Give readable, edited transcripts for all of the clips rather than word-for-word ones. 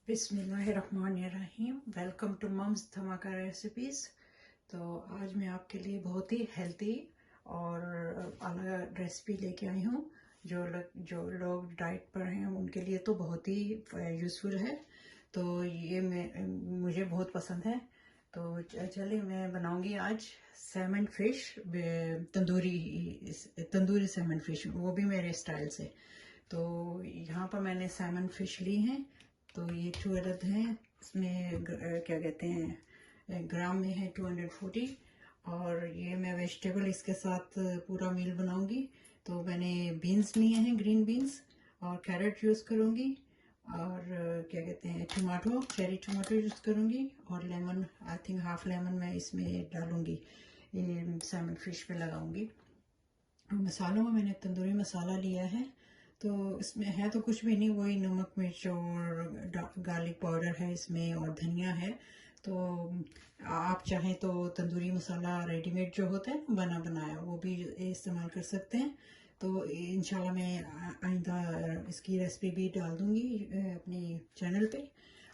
बिस्मिल्लाहिर्रहमानिर्रहीम। Welcome to mums धमाका recipes. तो आज मैं आपके लिए बहुत ही हेल्दी और अलग रेसिपी लेके आई हूँ जो लोग डाइट पर हैं उनके लिए तो बहुत ही यूज़फुल है। तो ये मुझे बहुत पसंद है। तो चलिए मैं बनाऊंगी आज Simon fish, tandoori Simon fish, वो भी मेरे स्टाइल से। तो यहाँ पर मैंने सैमन फिश ली हैं। तो ये 2 अदद हैं। इसमें क्या कहते हैं, ग्राम में है 240। और ये मैं वेजिटेबल इसके साथ पूरा मील बनाऊंगी। तो मैंने बीन्स लिए हैं, ग्रीन बीन्स, और कैरेट यूज़ करूंगी, और क्या कहते हैं टमाटो, चेरी टमाटो यूज़ करूंगी, और lemon, I think half lemon मैं इसमें डालूंगी, ये सैमन फिश पे लगाऊंगी। मसालों में मैंने तंदूरी मसाला लिया है। तो इसमें है तो कुछ भी नहीं, वही नमक, मिर्च और गार्लिक पाउडर है इसमें, और धनिया है। तो आप चाहें तो तंदूरी मसाला रेडीमेड जो होता है बना बनाया, वो भी इस्तेमाल कर सकते हैं। तो इंशाल्लाह मैं आइंदा इसकी रेसिपी भी डाल दूँगी अपनी चैनल पे।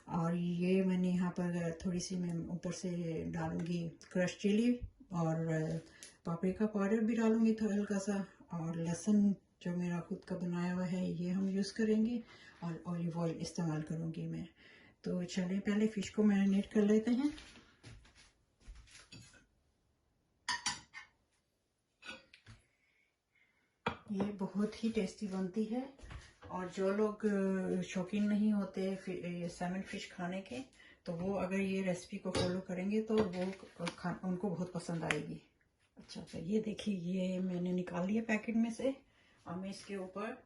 और ये मैंने यहाँ पर थोड़ी सी मैं ऊपर से डालूँगी क्रश चिली, और पापरिका पाउडर भी डालूँगी थोड़ा हल्का सा, और लहसुन जो मेरा खुद का बनाया हुआ है ये हम यूज़ करेंगे, और ऑलिव ऑयल इस्तेमाल करूँगी मैं। तो चलिए पहले फ़िश को मैरिनेट कर लेते हैं। ये बहुत ही टेस्टी बनती है, और जो लोग शौकीन नहीं होते सैमन फिश खाने के, तो वो अगर ये रेसिपी को फॉलो करेंगे तो वो उनको बहुत पसंद आएगी। अच्छा, तो ये देखिए, ये मैंने निकाल लिया पैकेट में से, और मैं इसके ऊपर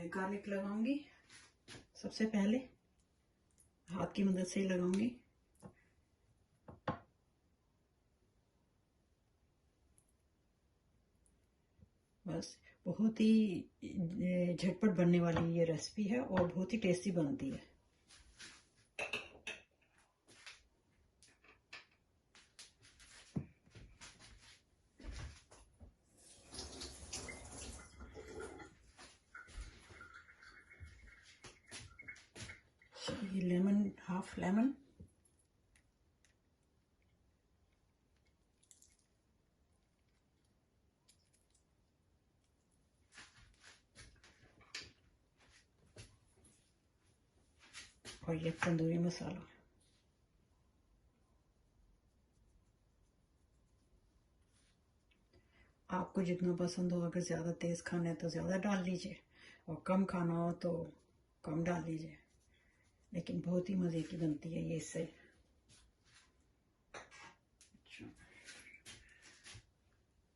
गार्लिक लगाऊंगी। सबसे पहले हाथ की मदद से लगाऊंगी। बस, बहुत ही झटपट बनने वाली ये रेसिपी है और बहुत ही टेस्टी बनती है। ये लेमन, हाफ लेमन, और ये तंदूरी मसाला। आपको जितना पसंद हो, अगर ज़्यादा तेज़ खाना है तो ज़्यादा डाल लीजिए, और कम खाना हो तो कम डाल लीजिए, लेकिन बहुत ही मज़े की बनती है ये इससे। अच्छा,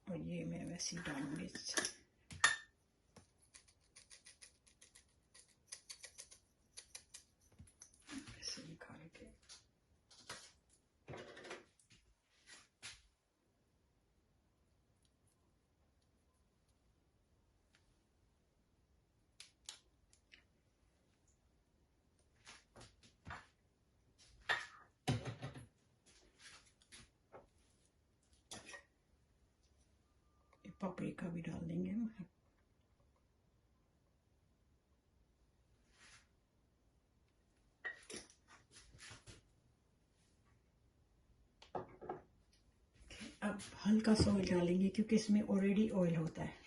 और ये मैं वैसे ही डालूंगी इससे। ऐसे निकाल के पापरिका भी डाल देंगे हम। अब हल्का सा ऑयल डालेंगे क्योंकि इसमें ऑलरेडी ऑयल होता है।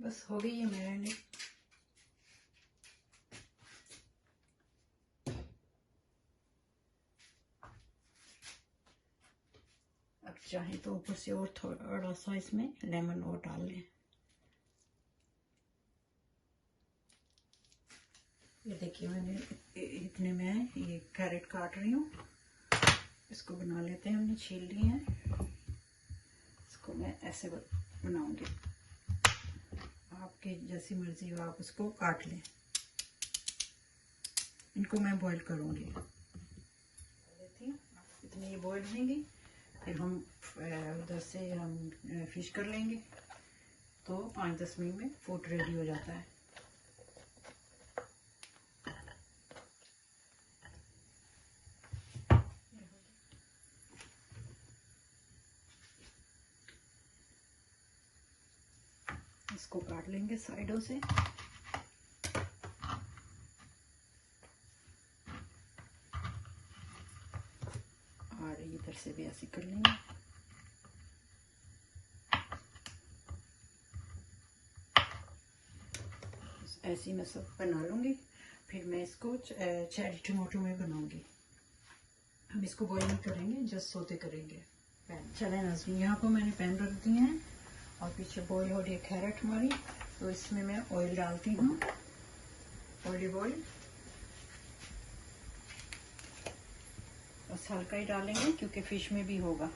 बस हो गई है मैरिनेट। अब चाहे तो ऊपर से और थोड़ा सा इसमें लेमन और डाल लें। ये देखिए, मैंने इतने में ये कैरेट काट रही हूँ। इसको बना लेते हैं, हमने छील लिए हैं। इसको मैं ऐसे बनाऊंगी, आपकी जैसी मर्जी हो आप उसको काट लें। इनको मैं बॉईल करूँगी। इतनी ये बॉईल होंगी, फिर हम उधर से हम फिश कर लेंगे। तो 5-10 मिनट में फूड रेडी हो जाता है। इसको काट लेंगे साइडों से। और इधर से भी ऐसे कर लेंगे। ऐसे मैं सब बना लूँगी, फिर मैं इसको चेरी टमाटो में बनाऊँगी। हम इसको बॉईल नहीं करेंगे, जस्ट सोते करेंगे। चलें नाज़रीन, यहाँ पर मैंने पैन रख दिए हैं और पीछे बॉईल हो रही है कैरेट हमारी। तो इसमें मैं ऑयल डालती हूँ, ऑलिव ऑयल। बस हल्का ही डालेंगे क्योंकि फिश में भी होगा।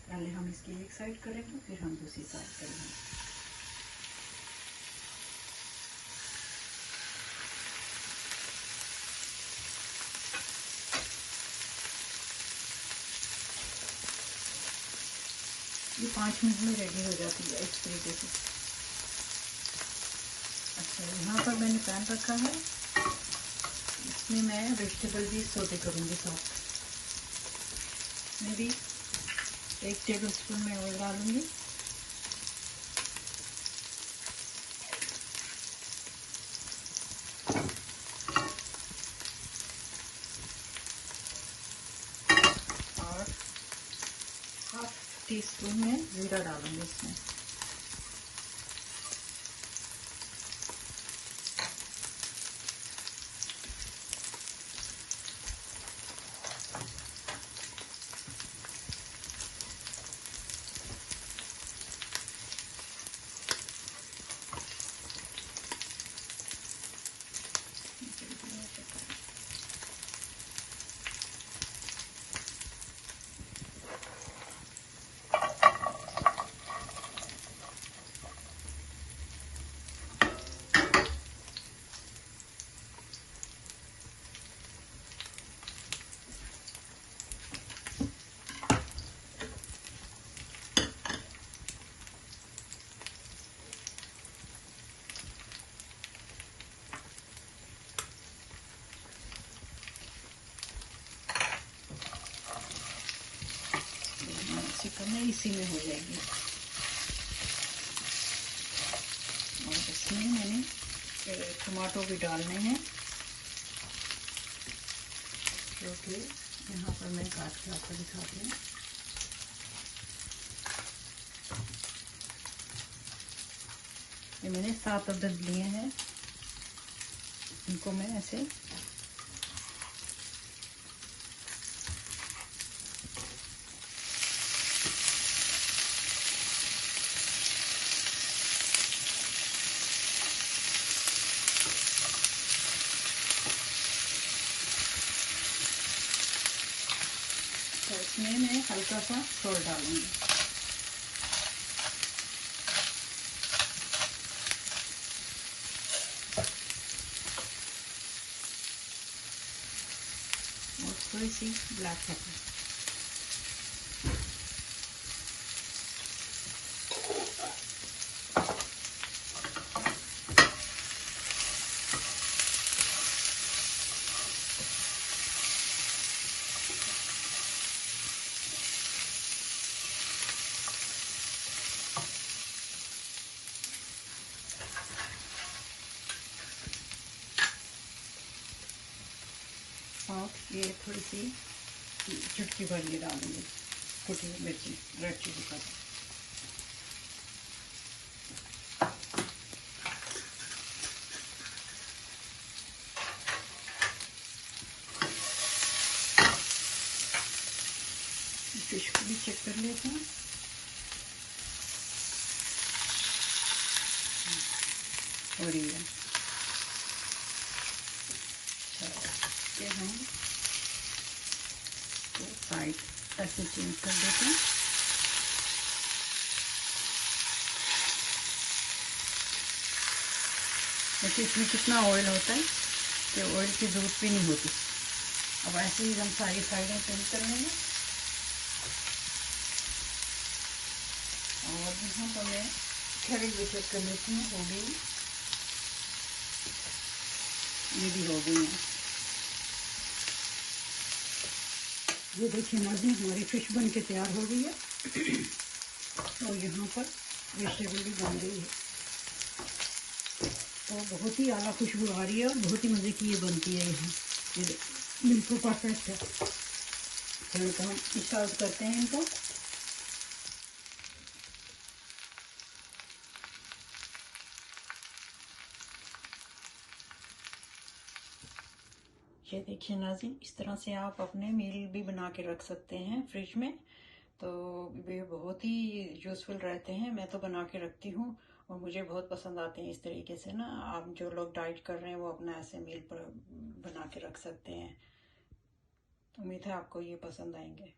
पहले हम इसकी एक साइड करेंगे, फिर हम दूसरी साइड करेंगे। ये 5 मिनट में रेडी हो जाती है इस तरीके से। अच्छा, यहाँ पर मैंने पैन रखा है, इसमें मैं वेजिटेबल भी सोते करूँगी साथ। मैं भी 1 टेबल स्पून में ऑयल डालूंगी। और 1/2 टीस्पून में जीरा डालूंगी इसमें। करना इसी में हो जाएगी। और इसमें मैंने टमाटो भी डालने हैं, जो कि यहाँ पर मैं काट के आपको दिखाती हूँ। ये मैंने 7 अदद लिए हैं, इनको मैं ऐसे इसमें मैं हल्का सा सॉल्ट डालूंगी। और थोड़ी सी ब्लैक पेपर। और ये थोड़ी सी चुटकी भर ये डालूंगी कुटी मिर्ची, रेड चिली पाउडर। फिश को भी चेक कर लेते हैं। और ये हम तो साइड ऐसे चेंज कर देते हैं। देखिए इसमें कितना ऑयल होता है कि ऑयल की ज़रूरत भी नहीं होती। अब ऐसे ही हम सारी साइडें चेंज कर लेंगे। और यहाँ पर मैं कैरेट भी चेक कर लेती हूँ, हो गई, ये भी हो गई है। ये देखिए नाज़रीन, हमारी फिश बन के तैयार हो गई है और यहाँ पर वेजिटेबल भी बन गई है। तो बहुत ही आला खुशबू आ रही है और बहुत ही मज़े की ये बनती है। यहाँ ये बिल्कुल परफेक्ट है। चलो तो हम सर्व करते हैं इनको। ये देखिए नाज़रीन, इस तरह से आप अपने मील भी बना के रख सकते हैं फ्रिज में, तो वे बहुत ही यूज़फुल रहते हैं। मैं तो बना के रखती हूँ और मुझे बहुत पसंद आते हैं। इस तरीके से ना, आप जो लोग डाइट कर रहे हैं वो अपना ऐसे मील पर बना के रख सकते हैं। उम्मीद है आपको ये पसंद आएंगे।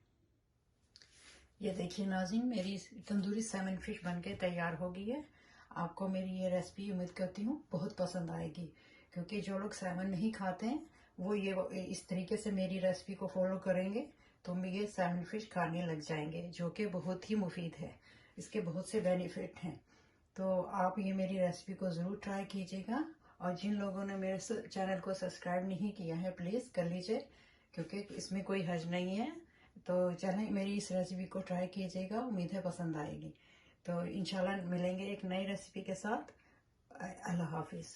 ये देखिए नाज़रीन, मेरी तंदूरी सैमन फिश बनके तैयार हो गई है। आपको मेरी ये रेसिपी उम्मीद करती हूँ बहुत पसंद आएगी, क्योंकि जो लोग सैमन नहीं खाते हैं वो ये इस तरीके से मेरी रेसिपी को फॉलो करेंगे तो ये सैमन फिश खाने लग जाएंगे, जो कि बहुत ही मुफीद है। इसके बहुत से बेनिफिट हैं। तो आप ये मेरी रेसिपी को ज़रूर ट्राई कीजिएगा। और जिन लोगों ने मेरे चैनल को सब्सक्राइब नहीं किया है, प्लीज़ कर लीजिए, क्योंकि इसमें कोई हर्ज नहीं है। तो चलें, मेरी इस रेसिपी को ट्राई कीजिएगा, उम्मीद है पसंद आएगी। तो इंशाल्लाह मिलेंगे एक नई रेसिपी के साथ। अल्लाह हाफिज़।